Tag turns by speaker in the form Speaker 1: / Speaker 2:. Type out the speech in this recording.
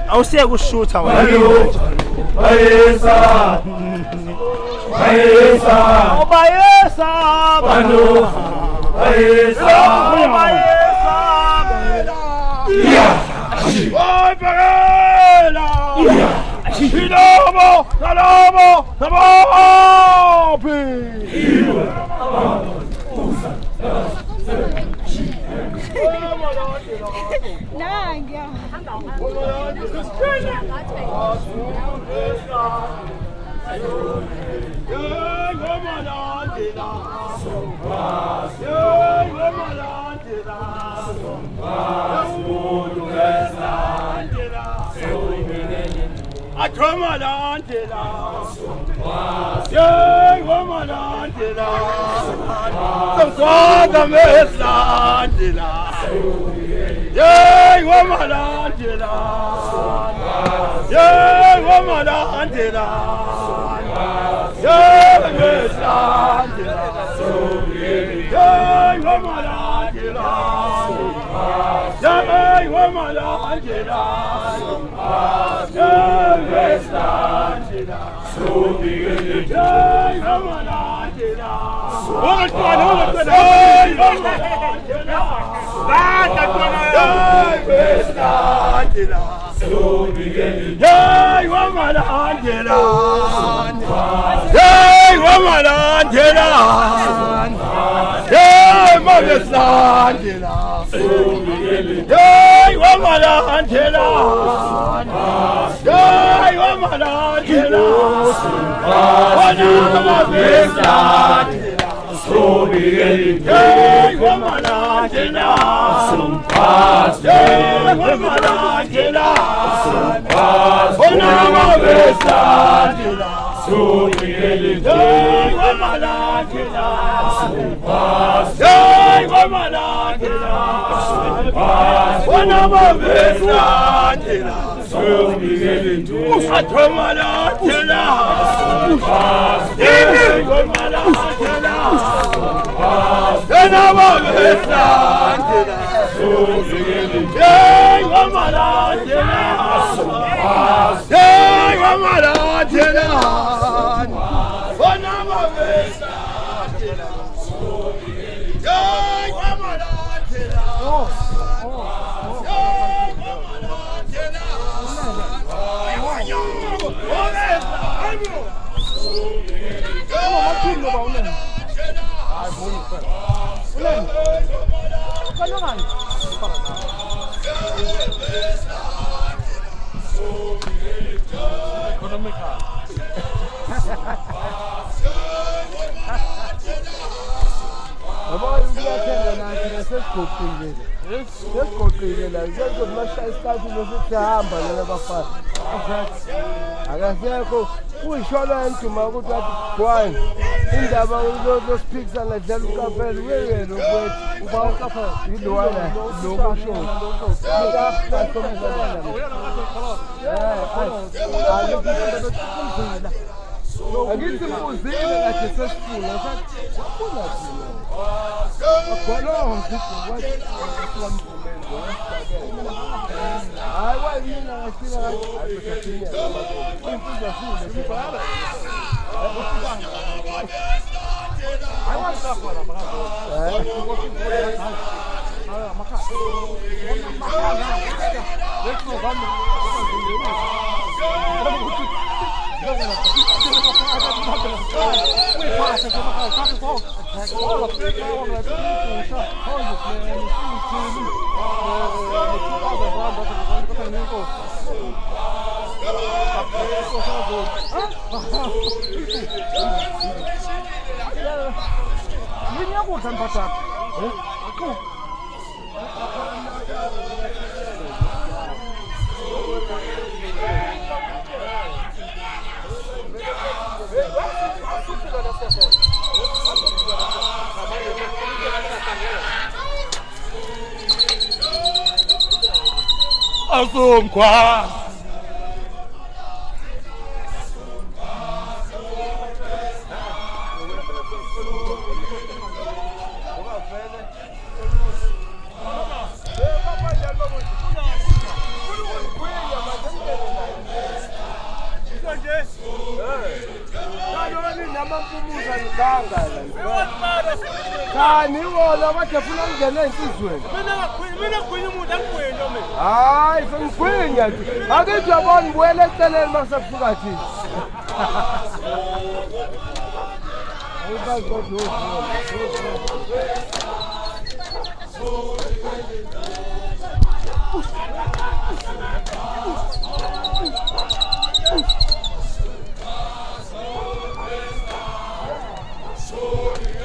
Speaker 1: awusiye kushutha wena bayesa banu bayesa oy bagela salamo sabapi
Speaker 2: Nangia.
Speaker 1: Yay, woman, Angela. Yay, woman, Angela. Yay, Miss Angela. Yay, woman, Angela. Yay, woman, Angela. Yay, Miss Angela. Yay, woman, Angela. Hold it, yay, woman, Angela. Yay, woman, Angela. Yay, woman, Angela. Yay, mother, Angela. Yay, woman, Angela. Yay, woman, Angela. Yay, woman, Angela.
Speaker 3: Akasekho uyishona entuma ukuthi wathi bwana indaba uzospeaks angadlala ukaphela wewena ukuthi uba ukaphela yilowana lokusho Akithi muzile kahle sesifuna sathi ufuna thina akhono ngithi wathi wamvumelwa hayi wayina ngasina hayi besathina imfundo sile sibhala hayi wasafala makazo
Speaker 1: Azumkwa
Speaker 3: bampumuza ngiganga la. Khani wona bathe funa ungena insizweni.
Speaker 1: Mina ngigwinya umuntu angigwinya mina.
Speaker 3: Hayi sengigwinya nje. Ake jabani buwele eceleni masafika thina. Awukazi kodwa.